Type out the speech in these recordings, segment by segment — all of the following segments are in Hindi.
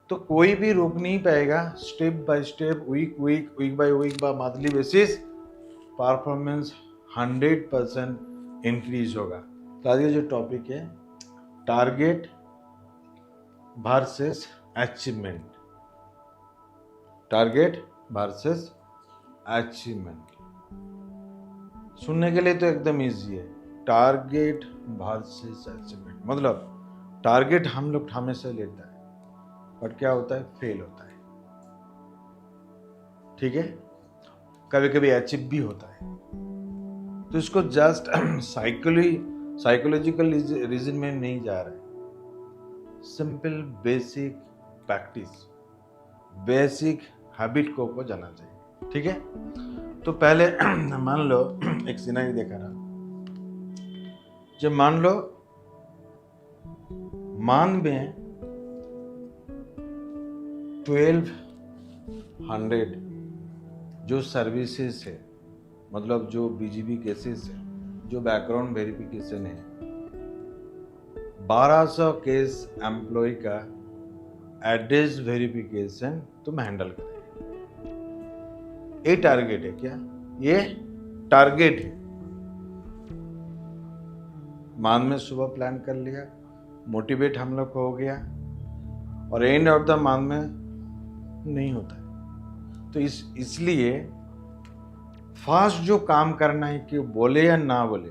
तो कोई भी रोक नहीं पाएगा। Step by step, week by monthly basis performance 100% increase होगा। तो आज का जो टॉपिक है target versus achievement. Target versus achievement सुनने के लिए तो एकदम इजी है। टारगेट वर्सेस अचीवमेंट मतलब टारगेट हम लोग हमेशा लेता है, बट क्या होता है, फेल होता है। ठीक है, कभी कभी अचीव भी होता है। तो इसको जस्ट साइकोलॉजिकल रीजन में नहीं जा रहा है। Simple basic practice, basic habit को जाना चाहिए। ठीक है, तो पहले मान लो एक सिनेरियो देखा रहा। जब मान लो मान में 1200 जो सर्विसेज है, मतलब जो बीजीबी केसेस है, जो बैकग्राउंड वेरिफिकेशन है, 1200 केस एम्प्लॉय का एड्रेस वेरिफिकेशन तुम हैंडल करें। ये टारगेट है क्या? ये टारगेट है। मान में सुबह प्लान कर लिया, मोटिवेट हम लोग को हो गया, और एंड ऑफ द मंथ में नहीं होता है। तो इसलिए फास्ट जो काम करना है, कि बोले या ना बोले,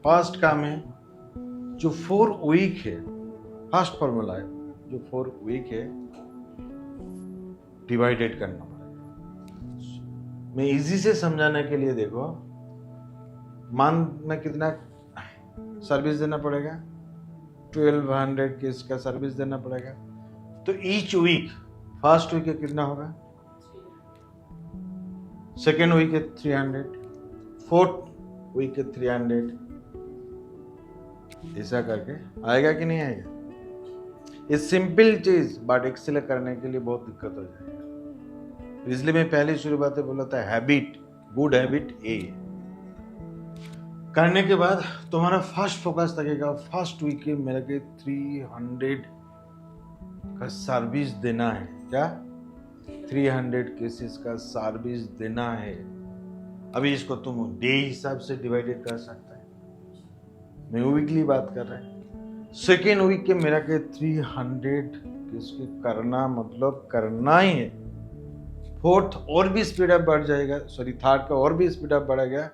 फास्ट काम है। जो 4 वीक है, फास्ट फॉर्मूला है, जो 4 वीक है डिवाइडेड करना पड़ेगा। मैं इजी से समझाने के लिए देखो, मंथ में कितना सर्विस देना पड़ेगा? 1200 के इसका सर्विस देना पड़ेगा। तो ईच वीक, फर्स्ट वीक कितना होगा, सेकेंड वीक है 300, फोर्थ वीक है 300, ऐसा करके आएगा कि नहीं आएगा? ये सिंपल चीज, बट एक्सेल करने के लिए बहुत दिक्कत हो जाएगा। इसलिए मैं पहले शुरुआत में बोला था, हैबिट, गुड हैबिट ए करने के बाद तुम्हारा फर्स्ट फोकस लगेगा, फर्स्ट वीक में मेरे के 300 का सर्विस देना है। क्या? 300 केसेस का सर्विस देना है। अभी इसको तुम डे हिसाब से डिवाइडेड कर सकता है, मैं वीकली बात कर रहा है। सेकेंड वीक के मेरा के 300 केस करना, मतलब करना ही है। फोर्थ और भी स्पीड अप बढ़ जाएगा, सॉरी थर्ड का और भी स्पीड अप बढ़ेगा।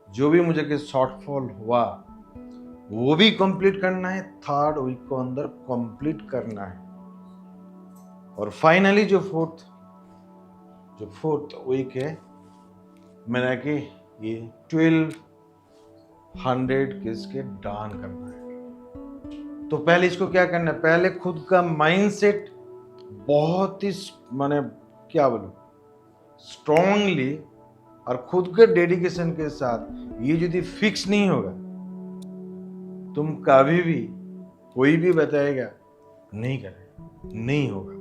जो भी मुझे के शॉर्टफॉल हुआ वो भी कंप्लीट करना है, थर्ड वीक को अंदर कंप्लीट करना है। और फाइनली जो फोर्थ वीक है मेरा कि ये 1200 केस के डन करना है। तो पहले इसको क्या करना है, पहले खुद का माइंडसेट बहुत ही माने क्या बोलूं, स्ट्रांगली और खुद के डेडिकेशन के साथ ये यदि फिक्स नहीं होगा, तुम कभी भी कोई भी बताएगा नहीं करेगा, नहीं होगा।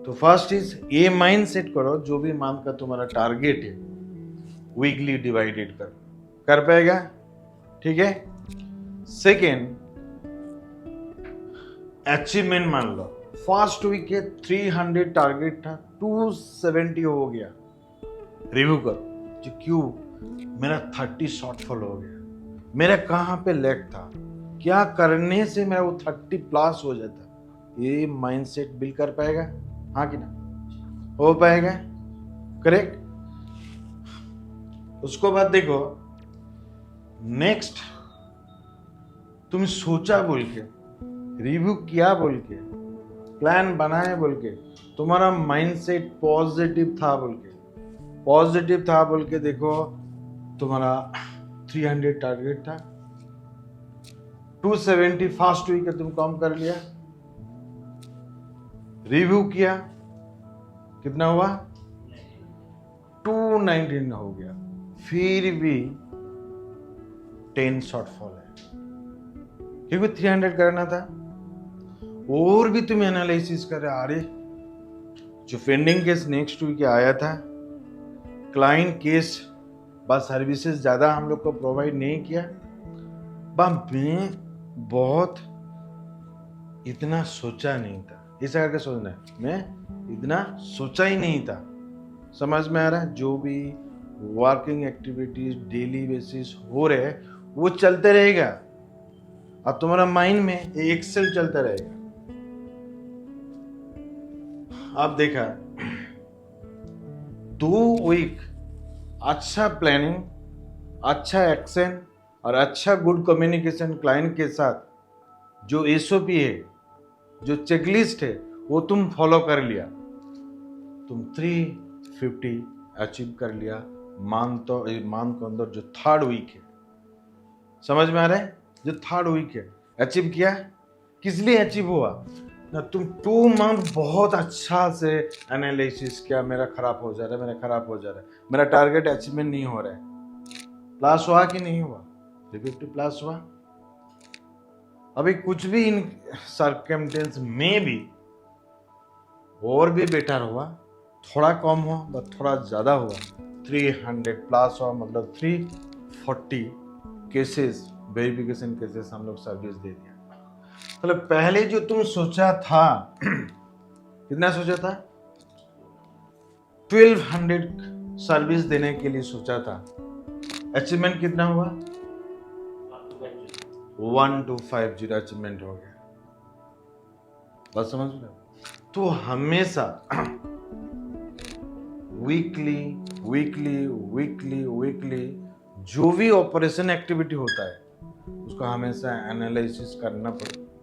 तो फर्स्ट इज ये माइंड सेट करो, जो भी मंथ का तुम्हारा टारगेट है वीकली डिवाइडेड कर पाएगा। ठीक है। सेकेंड, अचीवमेंट मान लो, फर्स्ट वीक के 300 टारगेट था, 270 हो गया। रिव्यू करो जो क्यों मेरा 30 शॉर्टफॉल हो गया, मेरा कहाँ पे लैग था, क्या करने से मेरा वो 30 प्लस हो जाता। ये माइंडसेट बिल्ड कर पाएगा, हाँ कि ना? हो पाएगा, करेक्ट। उसको बाद देखो, नेक्स्ट तुम सोचा बोल के, रिव्यू किया बोल के, प्लान बनाए बोल के, तुम्हारा माइंडसेट पॉजिटिव था बोल के देखो, तुम्हारा 300 टारगेट था, 270 फर्स्ट वीक तुम कम कर लिया। रिव्यू किया, कितना हुआ? 219 हो गया। फिर भी 10 शॉर्टफॉल है, क्योंकि 300 करना था। और भी तुम एनालिसिस कर रहे, अरे जो पेंडिंग केस नेक्स्ट वीक आया था, क्लाइंट केस बस सर्विसेज ज्यादा हम लोग को प्रोवाइड नहीं किया, मैं बहुत इतना सोचा नहीं था। ऐसा करके सोचना है, मैं इतना सोचा ही नहीं था। समझ में आ रहा है? जो भी वर्किंग एक्टिविटीज डेली बेसिस हो रहे हैं वो चलते रहेगा। अब तुम्हारा माइंड में एक्सेल चलता रहेगा। अब देखा 2 वीक अच्छा प्लानिंग, अच्छा एक्शन और अच्छा गुड कम्युनिकेशन क्लाइंट के साथ, जो एसओपी है, जो चेकलिस्ट है, वो तुम फॉलो कर लिया, तुम 350 अचीव कर लिया मंथ के अंदर जो 3rd वीक है। समझ में आ रहा है? जो 3rd वीक है अचीव किया। किस लिए अचीव हुआ ना? तुम 2 मंथ बहुत अच्छा से एनालिसिस किया, मेरा खराब हो जा रहा है, मेरा खराब हो जा रहा है, मेरा टारगेट अचीवमेंट नहीं हो रहा है। प्लस हुआ कि नहीं हुआ? 350 प्लस हुआ। अभी कुछ भी इन सर्कमस्टेंस में भी और भी बेटर हुआ, थोड़ा कम हुआ बट थोड़ा ज़्यादा हुआ, 300 प्लस हुआ, मतलब 340 केसेस, वेरिफिकेशन केसेस हम लोग सर्विस दे दिया। मतलब पहले जो तुम सोचा था कितना सोचा था? 1200 सर्विस देने के लिए सोचा था। अचीवमेंट कितना हुआ? 1250 अचीवमेंट हो गया। बात समझ रहे हो? तो हमेशा वीकली वीकली वीकली वीकली जो भी ऑपरेशन एक्टिविटी होता है उसका हमेशा एनालिसिस करना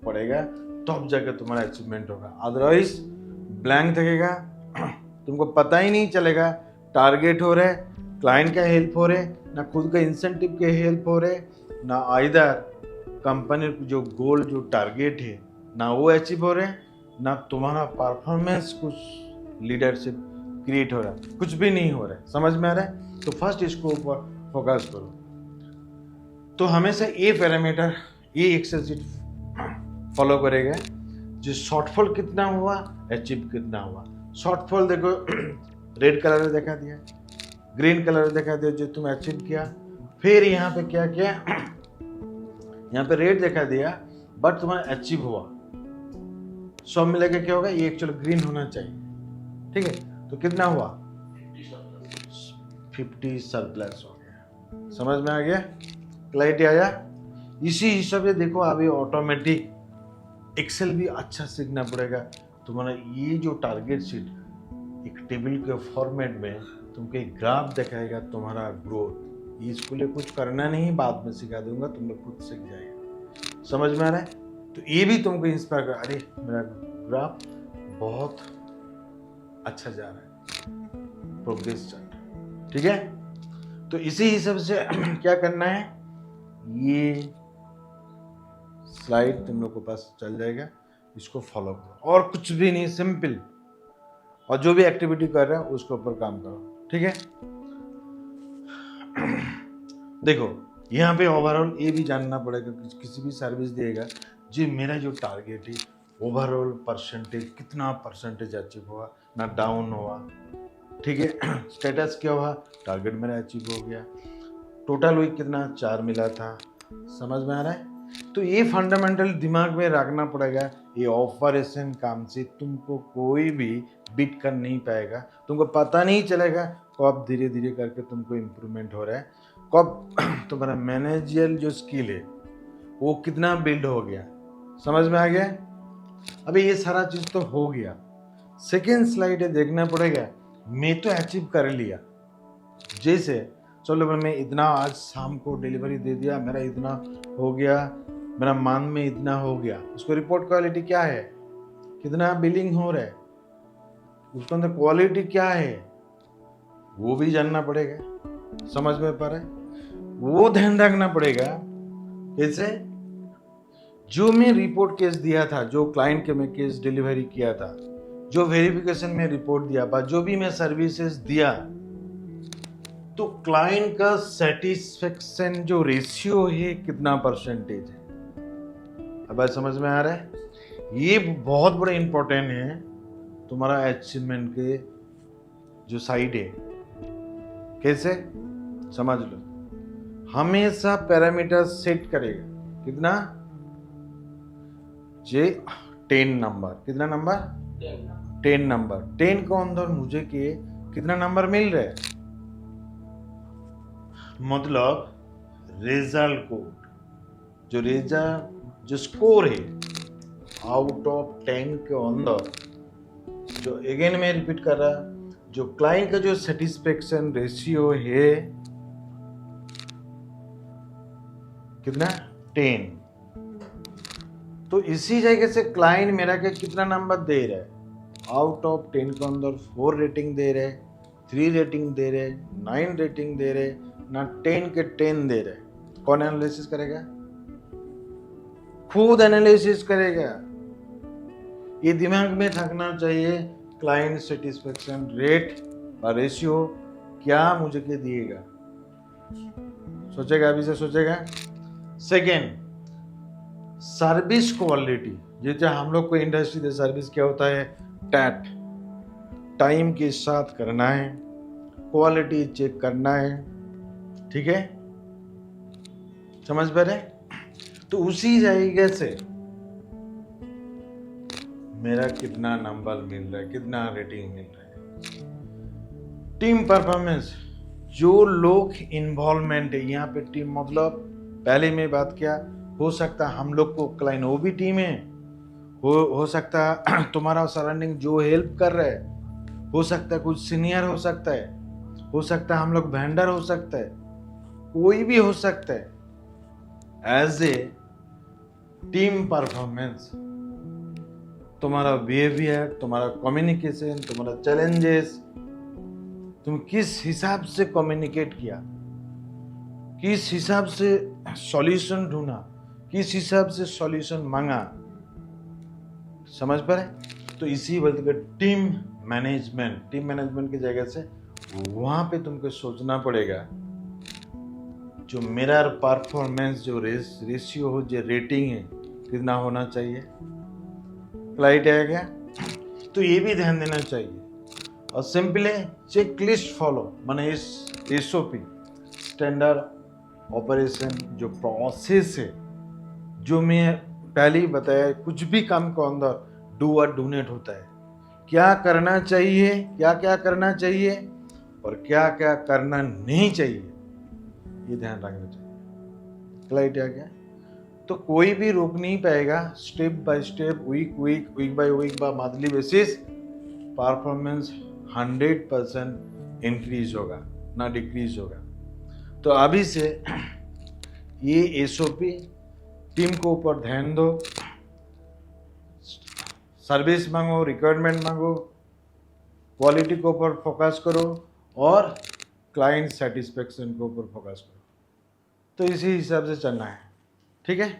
पड़ेगा, तब जाकर तुम्हारा अचीवमेंट होगा। अदरवाइज ब्लैंक लगेगा, तुमको पता ही नहीं चलेगा टारगेट हो रहे, क्लाइंट का हेल्प हो रहे, ना खुद का इंसेंटिव के हेल्प हो रहे, ना इधर कंपनी जो गोल जो टारगेट है ना वो अचीव हो रहे, ना तुम्हारा परफॉर्मेंस कुछ लीडरशिप क्रिएट हो रहा है, कुछ भी नहीं हो रहा है। समझ में आ रहा है? तो फर्स्ट इसको ऊपर फोकस करो। तो हमेशा ये पैरामीटर, ये एक्सेल शीट फॉलो करेगा। जो शॉर्टफॉल कितना हुआ, अचीव कितना हुआ। शॉर्टफॉल देखो रेड कलर में दिखा दिया, ग्रीन कलर में दिखा दिया जो तुम अचीव किया। फिर यहाँ पे क्या किया, यहाँ पे रेड दिखा दिया बट तुम्हारा अचीव हुआ। सब मिलेगा क्या होगा, ये एक्चुअली ग्रीन होना चाहिए। ठीक है, तो कितना हुआ? 50 सरप्लस हो गया। समझ में आ गया? क्लैरिटी आया? इसी हिसाब से देखो अभी ऑटोमेटिक एक्सेल भी अच्छा सीखना पड़ेगा। तुम्हारा ये जो टारगेट शीट एक टेबल के फॉर्मेट में तुमको एक ग्राफ दिखाएगा तुम्हारा ग्रोथ। इसको लिए कुछ करना नहीं, बाद में सिखा दूंगा, तुम लोग खुद सीख जाएगा। समझ में आ रहा है? तो ये भी तुमको इंस्पायर कर, अरे मेरा ग्राफ बहुत अच्छा जा रहा है, प्रोग्रेस चल रहा है। ठीक है, तो इसी हिसाब से क्या करना है, ये स्लाइड तुम लोग को पास चल जाएगा, इसको फॉलो करो और कुछ भी नहीं, सिंपल। और जो भी एक्टिविटी कर रहे हो उसके ऊपर काम करो। ठीक है, देखो यहाँ पे ओवरऑल ये भी जानना पड़ेगा, किसी भी सर्विस देगा जी मेरा जो टारगेट है ओवरऑल परसेंटेज कितना परसेंटेज अचीव हुआ, ना डाउन हुआ। ठीक है, स्टेटस क्या हुआ, टारगेट मेरा अचीव हो गया, टोटल वीक कितना 4 मिला था। समझ में आ रहा है? तो ये फंडामेंटल दिमाग में रखना पड़ेगा। ये ऑपरेशन काम से तुमको कोई भी बीट कर नहीं पाएगा। तुमको पता नहीं चलेगा कब धीरे धीरे करके तुमको इम्प्रूवमेंट हो रहा है, कब तुम्हारा मैनेजरियल जो स्किल है वो कितना बिल्ड हो गया। समझ में आ गया? अभी ये सारा चीज़ तो हो गया। सेकेंड स्लाइड है, देखना पड़ेगा मैं तो अचीव कर लिया, जैसे चलो मैं इतना आज शाम को डिलीवरी दे दिया, मेरा इतना हो गया, मेरा मान में इतना हो गया। उसको रिपोर्ट क्वालिटी क्या है, कितना बिलिंग हो रहा है, उसके अंदर क्वालिटी क्या है वो भी जानना पड़ेगा। समझ में पा रहा है? वो ध्यान रखना पड़ेगा। कैसे? जो मैं रिपोर्ट केस दिया था, जो क्लाइंट के मैं केस डिलीवरी किया था, जो वेरिफिकेशन में रिपोर्ट दिया, जो भी मैं सर्विसेज दिया, तो क्लाइंट का सेटिस्फेक्शन जो रेशियो है कितना परसेंटेज है। अब बात समझ में आ रहा है? ये बहुत बड़ा इंपॉर्टेंट है तुम्हारा अचीवमेंट के जो साइड है। कैसे? समझ लो, हमेशा पैरामीटर सेट करेगा कितना, जे 10 नंबर, कितना नंबर? 10 नंबर। 10 के अंदर मुझे के कितना नंबर मिल रहा है? मतलब रिजल्ट कोड, जो स्कोर है आउट ऑफ 10 के अंदर, जो अगेन मैं रिपीट कर रहा, जो क्लाइंट का जो सेटिस्फेक्शन रेशियो है कितना? 10। तो इसी जगह से क्लाइंट मेरा के कितना नंबर दे रहा है? आउट ऑफ 10 के अंदर 4 रेटिंग दे रहे, 3 रेटिंग दे रहे, 9 रेटिंग दे रहे, ना 10 के 10 दे रहे। कौन एनालिसिस करेगा? खुद एनालिसिस करेगा। ये दिमाग में थकना चाहिए, क्लाइंट सेटिस्फेक्शन रेट और रेशियो क्या मुझे के दिएगा। सोचेगा, अभी से सोचेगा। Second, service quality. जैसे हम लोग को इंडस्ट्री में सर्विस क्या होता है? टैट, टाइम के साथ करना है, क्वालिटी चेक करना है, ठीक है, समझ पा रहे? तो उसी जगह से मेरा कितना नंबर मिल रहा है, कितना रेटिंग मिल रहा है। टीम परफॉर्मेंस, जो लोग इन्वॉल्वमेंट है यहाँ पे, टीम मतलब पहले में बात किया, हो सकता है हम लोग को क्लाइंट वो भी टीम है, हो सकता है तुम्हारा सराउंडिंग जो हेल्प कर रहा है, हो सकता है कुछ सीनियर हो सकता है, हो सकता है हम लोग वेंडर हो सकता है, कोई भी हो सकता है। एज ए टीम परफॉर्मेंस, तुम्हारा बिहेवियर, तुम्हारा कम्युनिकेशन, तुम्हारा चैलेंजेस, तुम किस हिसाब से कम्युनिकेट किया, किस हिसाब से सॉल्यूशन ढूंढा, किस हिसाब से सॉल्यूशन मांगा, समझ पा रहे? तो इसी वजह से टीम मैनेजमेंट की जगह से वहां पे तुमको सोचना पड़ेगा, जो मेरा परफॉर्मेंस जो रेशियो हो, जो रेटिंग है कितना होना चाहिए। क्लाइंट है क्या? तो ये भी ध्यान देना चाहिए। और सिंपली चेक लिस्ट फॉलो, माने इस SOP स्टैंडर्ड ऑपरेशन जो प्रोसेस है, जो मैं पहले ही बताया, कुछ भी काम को अंदर डू और डू नॉट होता है। क्या करना चाहिए, क्या क्या करना चाहिए और क्या क्या करना नहीं चाहिए, ये ध्यान रखना चाहिए। क्लाइंट आ गया तो कोई भी रोक नहीं पाएगा। Step by step, week by monthly basis performance 100% increase होगा, ना डिक्रीज होगा। तो अभी से ये SOP टीम को ऊपर ध्यान दो, सर्विस मांगो, रिक्वायरमेंट मांगो, क्वालिटी के ऊपर फोकस करो और क्लाइंट सेटिस्फेक्शन के ऊपर फोकस करो। तो इसी हिसाब से चलना है, ठीक है।